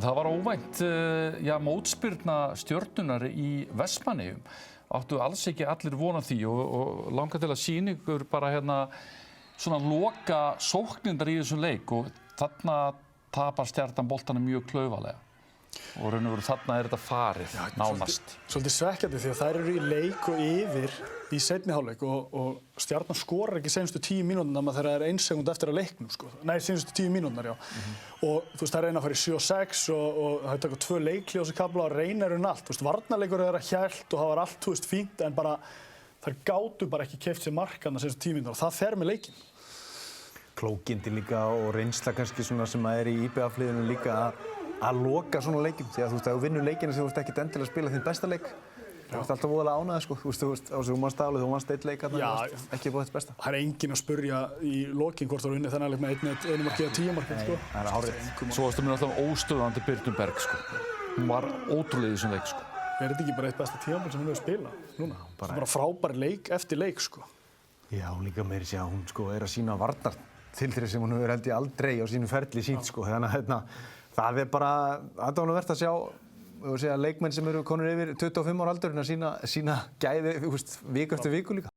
það var óvænt mótspyrna Stjörnunnar í Vestmannaeyjum. Áttu alls ekki allir von á því og langar til að sýna ykkur bara svona loka sóknirnar í þessum leik og þarna tapar Stjarnan boltanum mjög klaufalega. Og raun og veru þarna þetta farið, nánast. Svolítið svekkjandi því að þær eru í leik og yfir í seinni hálfleik og Stjarnan skorar ekki seinustu 10 mínúturnar þegar það er 1 sekúnda eftir að leiknum, sko. Nei, seinustu 10 mínúturnar, já. Og þú veist, það reyna að fara í 7-6 og það taka 2 leikli á þessu kafla og reyna allt. Þú veist, varnarleikur er að hjælt og það var allt, þú veist, fínt, en bara þær gátu bara ekki keypt sér markana seinustu 10 mínúturnar og það fer með leikinn. Klókindi líka og reynsla kannski svona sem að er í IBF-liðinu líka að loka svona leikjum því að þú veist, ef þú vinnur leikina sem þú ert ekkert endilega að spila þinn besta leik þú ert alltaf voðalega ánægður, sko. Þú veist, þú mannst aflið, þú mannst 1 leik ekki búið þitt besta. Það er enginn að spurja í lokin hvort þú unnið þennan leik með 1 marki eða 10 marki, sko. Það er hárrétt. Svo varstu mér alltaf óstöðandi Birnu Berg, sko. Hún var ótrúlega í þessum leik, sko. Er þetta ekki bara eitt besta tímabil sem hún hefur spilað núna? Bara frábær leik eftir leik, sko. Já, líka meira að segja að hún sko er að sýna varnartilþrif sem hún hefur held ég aldrei á sínu ferli sýnt, sko. Þannig að það er bara aðdáunarvert að sjá leikmenn sem eru konur yfir 25 ára aldurinn að sýna gæði, viku eftir viku líka.